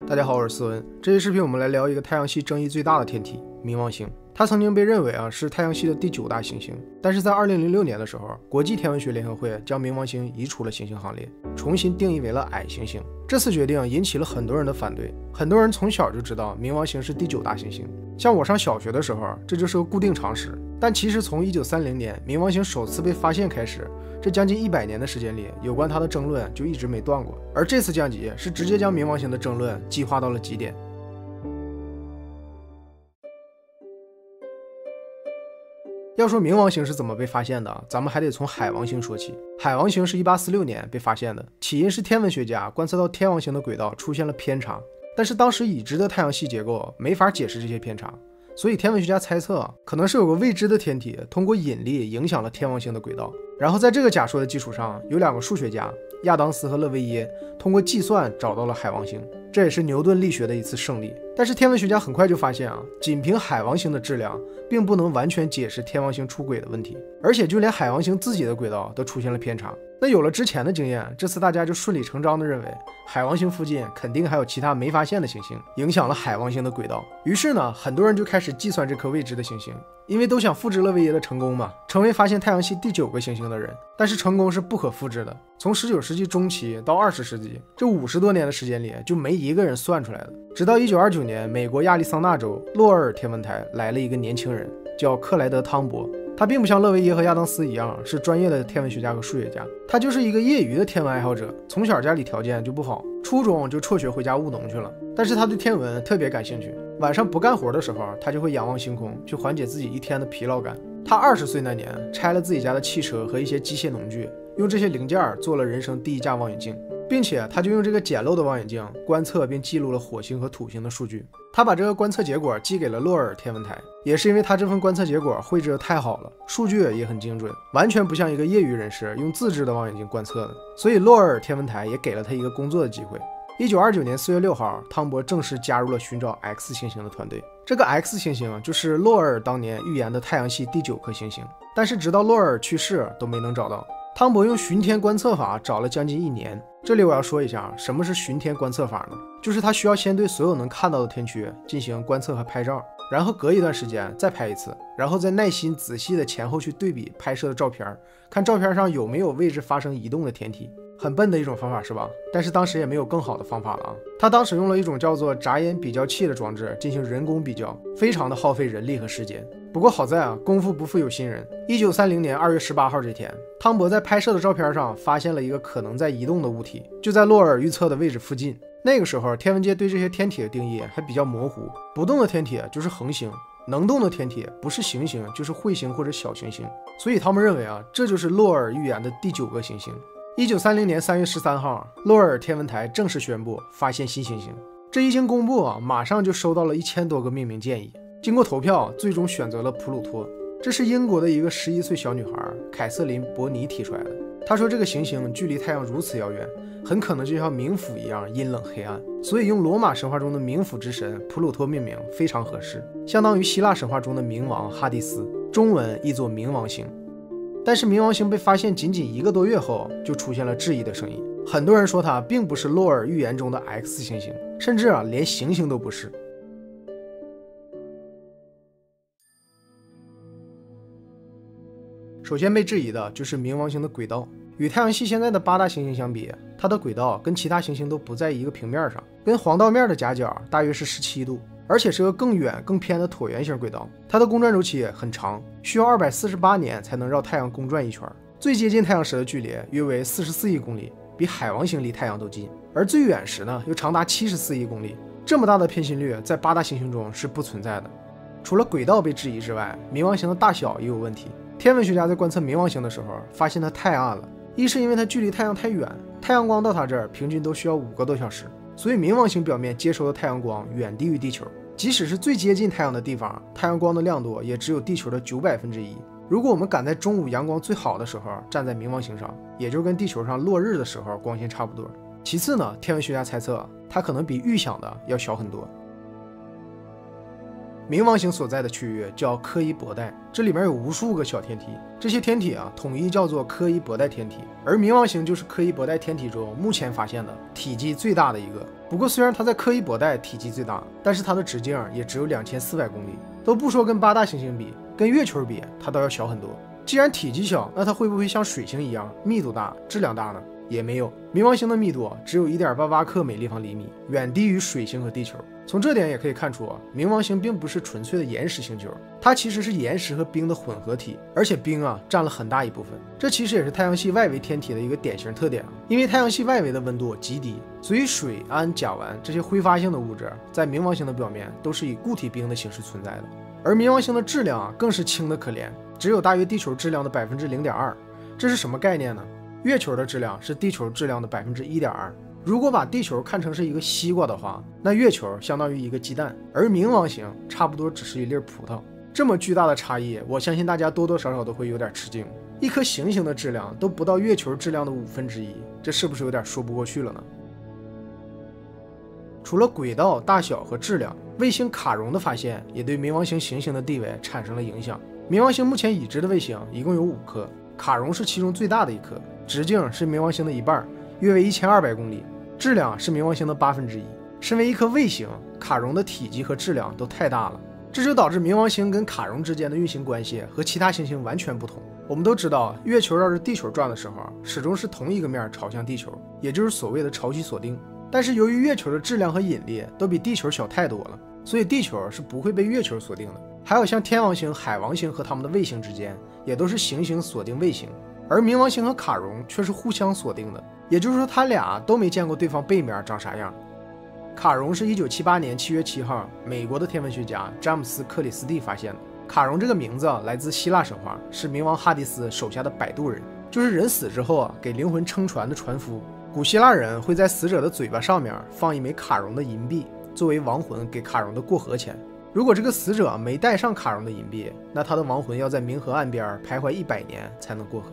大家好，我是思文。这期视频我们来聊一个太阳系争议最大的天体——冥王星。它曾经被认为是太阳系的第9大行星，但是在2006年的时候，国际天文学联合会将冥王星移出了行星行列，重新定义为了矮行星。这次决定引起了很多人的反对，很多人从小就知道冥王星是第9大行星，像我上小学的时候，这就是个固定常识。但其实从1930年冥王星首次被发现开始，这将近100年的时间里，有关它的争论就一直没断过。而这次降级是直接将冥王星的争论激化到了极点。要说冥王星是怎么被发现的，咱们还得从海王星说起。海王星是1846年被发现的，起因是天文学家观测到天王星的轨道出现了偏差，但是当时已知的太阳系结构没法解释这些偏差，所以天文学家猜测可能是有个未知的天体通过引力影响了天王星的轨道。然后在这个假说的基础上，有2个数学家亚当斯和勒维耶通过计算找到了海王星，这也是牛顿力学的一次胜利。但是天文学家很快就发现仅凭海王星的质量并不能完全解释天王星出轨的问题，而且就连海王星自己的轨道都出现了偏差。那有了之前的经验，这次大家就顺理成章地认为海王星附近肯定还有其他没发现的行星影响了海王星的轨道。于是呢，很多人就开始计算这颗未知的行星，因为都想复制勒维耶的成功嘛，成为发现太阳系第9个行星的人。但是成功是不可复制的，从19世纪中期到20世纪这50多年的时间里，就没一个人算出来的。直到1929年，美国亚利桑那州洛尔天文台来了一个年轻人，叫克莱德·汤博。他并不像勒维耶和亚当斯一样是专业的天文学家和数学家，他就是一个业余的天文爱好者，从小家里条件就不好，初中就辍学回家务农去了。但是他对天文特别感兴趣，晚上不干活的时候，他就会仰望星空，去缓解自己一天的疲劳感。他20岁那年拆了自己家的汽车和一些机械农具，用这些零件做了人生第1架望远镜，并且他就用这个简陋的望远镜观测并记录了火星和土星的数据。他把这个观测结果寄给了洛尔天文台，也是因为他这份观测结果绘制的太好了，数据也很精准，完全不像一个业余人士用自制的望远镜观测的，所以洛尔天文台也给了他一个工作的机会。1929年4月6号，汤博正式加入了寻找 X 行星的团队。这个 X 行星就是洛尔当年预言的太阳系第9颗行星，但是直到洛尔去世都没能找到。汤博用巡天观测法找了将近1年。这里我要说一下，什么是巡天观测法呢？就是他需要先对所有能看到的天区进行观测和拍照，然后隔一段时间再拍一次，然后再耐心仔细的前后去对比拍摄的照片，看照片上有没有位置发生移动的天体。很笨的一种方法是吧？但是当时也没有更好的方法了他当时用了一种叫做眨眼比较器的装置进行人工比较，非常的耗费人力和时间。不过好在功夫不负有心人。1930年2月18号这天，汤博在拍摄的照片上发现了一个可能在移动的物体，就在洛尔预测的位置附近。那个时候天文界对这些天体的定义还比较模糊，不动的天体就是恒星，能动的天体不是行星就是彗星或者小行星，所以他们认为这就是洛尔预言的第9个行星。1930年3月13号，洛尔天文台正式宣布发现新行星。这一经公布马上就收到了1000多个命名建议。经过投票，最终选择了普鲁托。这是英国的一个11岁小女孩凯瑟琳·伯尼提出来的。她说这个行星距离太阳如此遥远，很可能就像冥府一样阴冷黑暗，所以用罗马神话中的冥府之神普鲁托命名非常合适，相当于希腊神话中的冥王哈迪斯，中文译作冥王星。但是冥王星被发现仅1个多月后，就出现了质疑的声音。很多人说它并不是洛尔预言中的 X 行星，甚至连行星都不是。首先被质疑的就是冥王星的轨道。与太阳系现在的8大行星相比，它的轨道跟其他行星都不在一个平面上，跟黄道面的夹角大约是17度，而且是个更远更偏的椭圆形轨道。它的公转周期很长，需要248年才能绕太阳公转一圈，最接近太阳时的距离约为44亿公里，比海王星离太阳都近，而最远时呢又长达74亿公里。这么大的偏心率在8大行星中是不存在的。除了轨道被质疑之外，冥王星的大小也有问题。天文学家在观测冥王星的时候发现它太暗了，一是因为它距离太阳太远，太阳光到它这儿平均都需要5个多小时，所以冥王星表面接收的太阳光远低于地球，即使是最接近太阳的地方，太阳光的亮度也只有地球的1/900。如果我们赶在中午阳光最好的时候站在冥王星上，也就跟地球上落日的时候光线差不多。其次呢，天文学家猜测它可能比预想的要小很多。冥王星所在的区域叫柯伊伯带，这里面有无数个小天体，这些天体统一叫做柯伊伯带天体，而冥王星就是柯伊伯带天体中目前发现的体积最大的一个。不过虽然它在柯伊伯带体积最大，但是它的直径也只有2400公里，都不说跟8大行星比，跟月球比它都要小很多。既然体积小，那它会不会像水星一样密度大、质量大呢？也没有，冥王星的密度只有1.88克每立方厘米，远低于水星和地球。从这点也可以看出，冥王星并不是纯粹的岩石星球，它其实是岩石和冰的混合体，而且冰占了很大一部分。这其实也是太阳系外围天体的一个典型特点。因为太阳系外围的温度极低，所以水、氨、甲烷这些挥发性的物质在冥王星的表面都是以固体冰的形式存在的。而冥王星的质量更是轻的可怜，只有大约地球质量的0.2%。这是什么概念呢？月球的质量是地球质量的1.2%。如果把地球看成是一个西瓜的话，那月球相当于一个鸡蛋，而冥王星差不多只是一粒葡萄。这么巨大的差异，我相信大家多多少少都会有点吃惊。一颗行星的质量都不到月球质量的1/5，这是不是有点说不过去了呢？除了轨道大小和质量，卫星卡戎的发现也对冥王星行星的地位产生了影响。冥王星目前已知的卫星一共有5颗，卡戎是其中最大的一颗，直径是冥王星的一半，约为1200公里，质量是冥王星的1/8。身为一颗卫星，卡戎的体积和质量都太大了，这就导致冥王星跟卡戎之间的运行关系和其他行星完全不同。我们都知道，月球绕着地球转的时候，始终是同一个面朝向地球，也就是所谓的潮汐锁定。但是由于月球的质量和引力都比地球小太多了，所以地球是不会被月球锁定的。还有像天王星、海王星和它们的卫星之间，也都是行星锁定卫星，而冥王星和卡戎却是互相锁定的，也就是说它俩都没见过对方背面长啥样。卡戎是1978年7月7号美国的天文学家詹姆斯·克里斯蒂发现的。卡戎这个名字来自希腊神话，是冥王哈迪斯手下的摆渡人，就是人死之后给灵魂撑船的船夫。古希腊人会在死者的嘴巴上面放一枚卡戎的银币，作为亡魂给卡戎的过河钱。如果这个死者没带上卡戎的银币，那他的亡魂要在冥河岸边徘徊100年才能过河。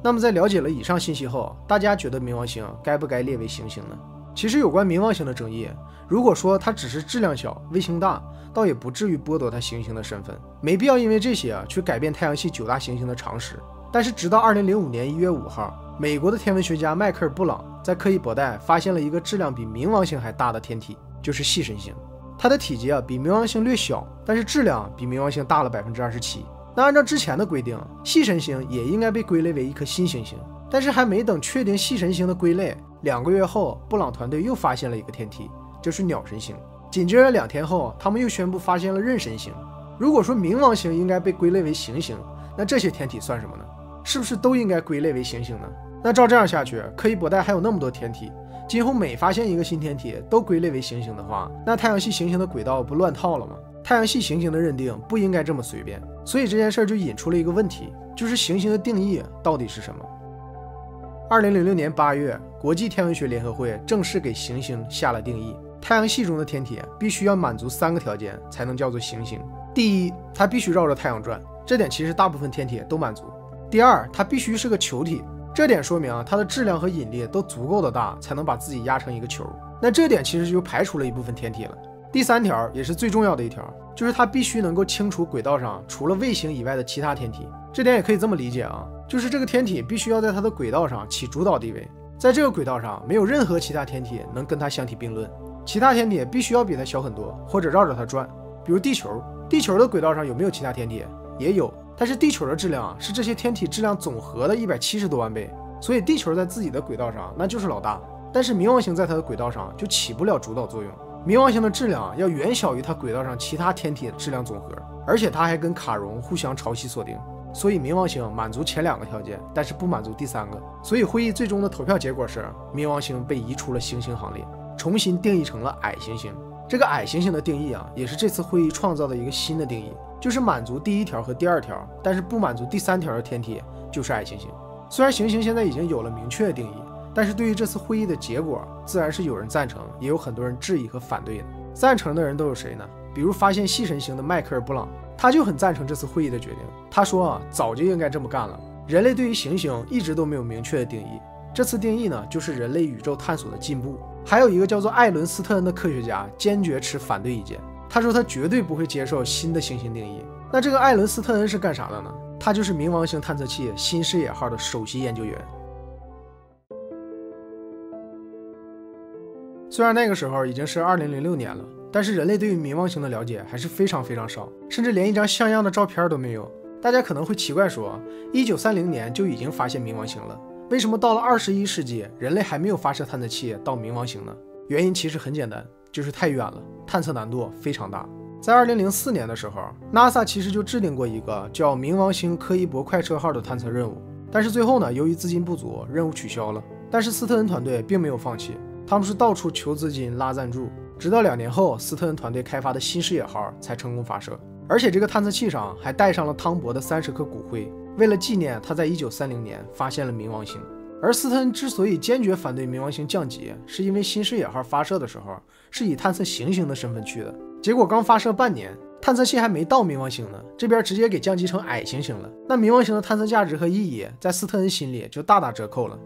那么在了解了以上信息后，大家觉得冥王星该不该列为行星呢？其实有关冥王星的争议，如果说它只是质量小、卫星大，倒也不至于剥夺它行星的身份，没必要因为这些去改变太阳系9大行星的常识。但是直到2005年1月5号，美国的天文学家迈克尔·布朗在柯伊伯带发现了一个质量比冥王星还大的天体，就是系神星。它的体积比冥王星略小，但是质量比冥王星大了27%。那按照之前的规定，系神星也应该被归类为一颗新行星。但是还没等确定系神星的归类，2个月后，布朗团队又发现了一个天体，就是鸟神星。紧接着2天后，他们又宣布发现了壬神星。如果说冥王星应该被归类为行星，那这些天体算什么呢？是不是都应该归类为行星呢？那照这样下去，柯伊伯带还有那么多天体，今后每发现一个新天体都归类为行星的话，那太阳系行星的轨道不乱套了吗？太阳系行星的认定不应该这么随便。所以这件事就引出了一个问题，就是行星的定义到底是什么？2006年8月，国际天文学联合会正式给行星下了定义。太阳系中的天体必须要满足3个条件才能叫做行星。第一，它必须绕着太阳转，这点其实大部分天体都满足。第二，它必须是个球体，这点说明它的质量和引力都足够的大，才能把自己压成一个球。那这点其实就排除了一部分天体了。第3条也是最重要的一条，就是它必须能够清除轨道上除了卫星以外的其他天体。这点也可以这么理解就是这个天体必须要在它的轨道上起主导地位，在这个轨道上没有任何其他天体能跟它相提并论，其他天体必须要比它小很多，或者绕着它转。比如地球，地球的轨道上有没有其他天体？也有，但是地球的质量是这些天体质量总和的170多万倍，所以地球在自己的轨道上那就是老大。但是冥王星在它的轨道上就起不了主导作用，冥王星的质量要远小于它轨道上其他天体的质量总和，而且它还跟卡戎互相潮汐锁定，所以冥王星满足前2个条件，但是不满足第3个。所以会议最终的投票结果是，冥王星被移出了行星行列，重新定义成了矮行星。这个矮行星的定义也是这次会议创造的一个新的定义，就是满足第1条和第2条，但是不满足第3条的天体就是矮行星。虽然行星现在已经有了明确的定义，但是对于这次会议的结果，自然是有人赞成，也有很多人质疑和反对的。赞成的人都有谁呢？比如发现系神星的迈克尔·布朗，他就很赞成这次会议的决定。他说早就应该这么干了。人类对于行星一直都没有明确的定义，这次定义呢，就是人类宇宙探索的进步。还有一个叫做艾伦斯特恩的科学家坚决持反对意见，他说他绝对不会接受新的行星定义。那这个艾伦斯特恩是干啥的呢？他就是冥王星探测器新视野号的首席研究员。虽然那个时候已经是2006年了，但是人类对于冥王星的了解还是非常少，甚至连一张像样的照片都没有。大家可能会奇怪说，1930年就已经发现冥王星了，为什么到了21世纪，人类还没有发射探测器到冥王星呢？原因其实很简单，就是太远了，探测难度非常大。在2004年的时候 ，NASA 其实就制定过一个叫冥王星柯伊伯快车号的探测任务，但是最后呢，由于资金不足，任务取消了。但是斯特恩团队并没有放弃，他们是到处求资金拉赞助，直到2年后，斯特恩团队开发的新视野号才成功发射。而且这个探测器上还带上了汤博的30颗骨灰，为了纪念他在1930年发现了冥王星。而斯特恩之所以坚决反对冥王星降级，是因为新视野号发射的时候是以探测行星的身份去的，结果刚发射半年，探测器还没到冥王星呢，这边直接给降级成矮行星了。那冥王星的探测价值和意义在斯特恩心里就大打折扣了。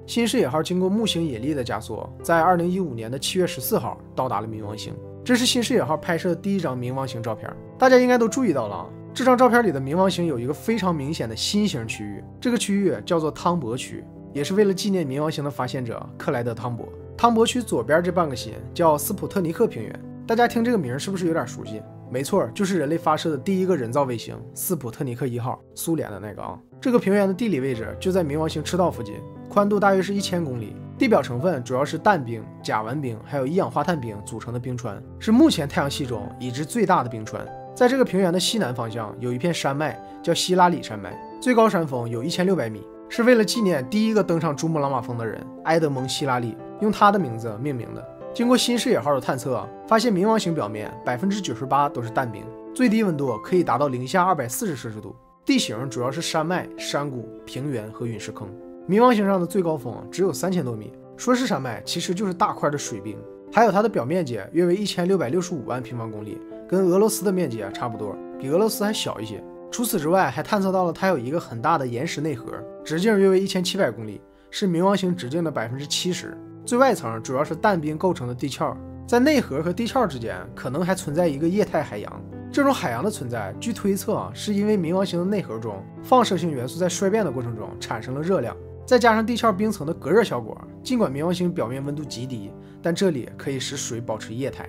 新视野号经过木星引力的加速，在2015年的7月14号到达了冥王星。这是新视野号拍摄的第一张冥王星照片，大家应该都注意到了啊。这张照片里的冥王星有一个非常明显的心形区域，这个区域叫做汤博区，也是为了纪念冥王星的发现者克莱德·汤博。汤博区左边这半个心叫斯普特尼克平原，大家听这个名是不是有点熟悉？没错，就是人类发射的第一个人造卫星斯普特尼克1号，苏联的那个啊。这个平原的地理位置就在冥王星赤道附近，宽度大约是1000公里，地表成分主要是氮冰、甲烷冰还有一氧化碳冰组成的冰川，是目前太阳系中已知最大的冰川。在这个平原的西南方向有一片山脉叫希拉里山脉，最高山峰有1600米，是为了纪念第一个登上珠穆朗玛峰的人埃德蒙·希拉里，用他的名字命名的。经过新视野号的探测，发现冥王星表面98%都是氮冰，最低温度可以达到零下240摄氏度，地形主要是山脉、山谷、平原和陨石坑。冥王星上的最高峰只有3000多米，说是山脉，其实就是大块的水冰。还有它的表面积约为1665万平方公里，跟俄罗斯的面积差不多，比俄罗斯还小一些。除此之外，还探测到了它有一个很大的岩石内核，直径约为1700公里，是冥王星直径的70%。最外层主要是氮冰构成的地壳，在内核和地壳之间可能还存在一个液态海洋。这种海洋的存在，据推测是因为冥王星的内核中放射性元素在衰变的过程中产生了热量，再加上地壳冰层的隔热效果，尽管冥王星表面温度极低，但这里可以使水保持液态。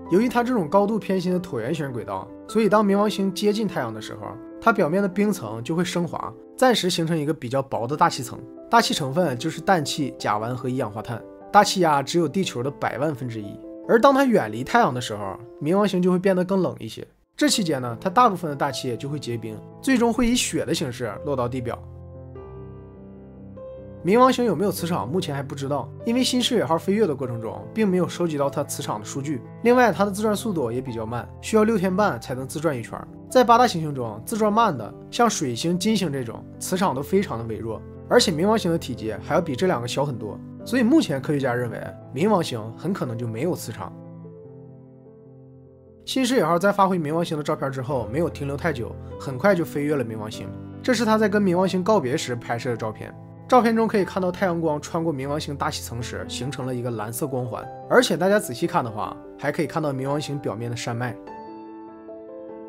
由于它这种高度偏心的椭圆形轨道，所以当冥王星接近太阳的时候，它表面的冰层就会升华，暂时形成一个比较薄的大气层。大气成分就是氮气、甲烷和一氧化碳，大气压只有地球的100万分之一。而当它远离太阳的时候，冥王星就会变得更冷一些。这期间呢，它大部分的大气就会结冰，最终会以雪的形式落到地表。冥王星有没有磁场，目前还不知道，因为新视野号飞越的过程中，并没有收集到它磁场的数据。另外，它的自转速度也比较慢，需要6天半才能自转一圈。在8大行星中，自转慢的像水星、金星这种，磁场都非常的微弱，而且冥王星的体积还要比这2个小很多，所以目前科学家认为，冥王星很可能就没有磁场。新视野号在发回冥王星的照片之后，没有停留太久，很快就飞越了冥王星。这是他在跟冥王星告别时拍摄的照片。照片中可以看到太阳光穿过冥王星大气层时形成了一个蓝色光环，而且大家仔细看的话，还可以看到冥王星表面的山脉。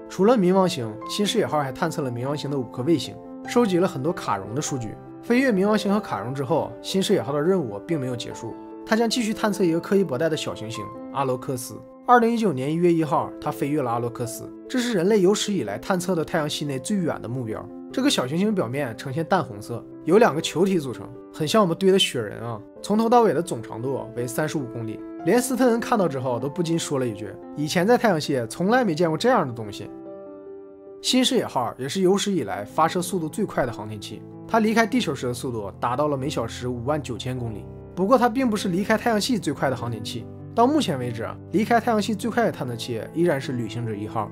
除了冥王星，新视野号还探测了冥王星的5颗卫星，收集了很多卡戎的数据。飞越冥王星和卡戎之后，新视野号的任务并没有结束，它将继续探测一个柯伊伯带的小行星阿罗克斯。2019年1月1号，它飞越了阿罗克斯，这是人类有史以来探测的太阳系内最远的目标。这个小行星表面呈现淡红色，由2个球体组成，很像我们堆的雪人啊。从头到尾的总长度为35公里，连斯特恩看到之后都不禁说了一句：“以前在太阳系从来没见过这样的东西。”新视野号也是有史以来发射速度最快的航天器，它离开地球时的速度达到了每小时59000公里。不过它并不是离开太阳系最快的航天器，到目前为止，离开太阳系最快的探测器依然是旅行者1号。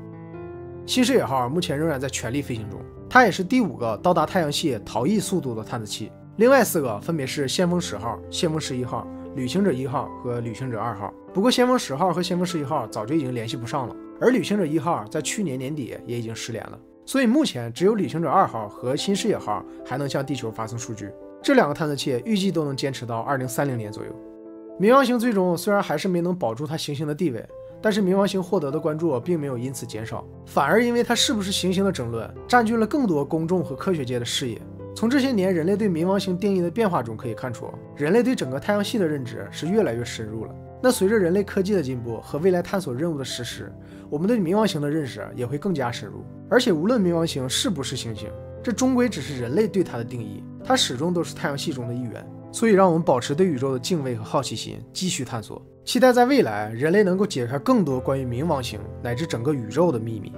新视野号目前仍然在全力飞行中，它也是第5个到达太阳系逃逸速度的探测器。另外4个分别是先锋10号、先锋11号、旅行者1号和旅行者2号。不过先锋10号和先锋11号早就已经联系不上了，而旅行者1号在去年年底也已经失联了。所以目前只有旅行者2号和新视野号还能向地球发送数据，这2个探测器预计都能坚持到2030年左右。冥王星最终虽然还是没能保住它行星的地位，但是冥王星获得的关注并没有因此减少，反而因为它是不是行星的争论占据了更多公众和科学界的视野。从这些年人类对冥王星定义的变化中可以看出，人类对整个太阳系的认知是越来越深入了。那随着人类科技的进步和未来探索任务的实施，我们对冥王星的认识也会更加深入。而且无论冥王星是不是行星，这终归只是人类对它的定义，它始终都是太阳系中的一员。所以让我们保持对宇宙的敬畏和好奇心，继续探索，期待在未来人类能够解开更多关于冥王星乃至整个宇宙的秘密。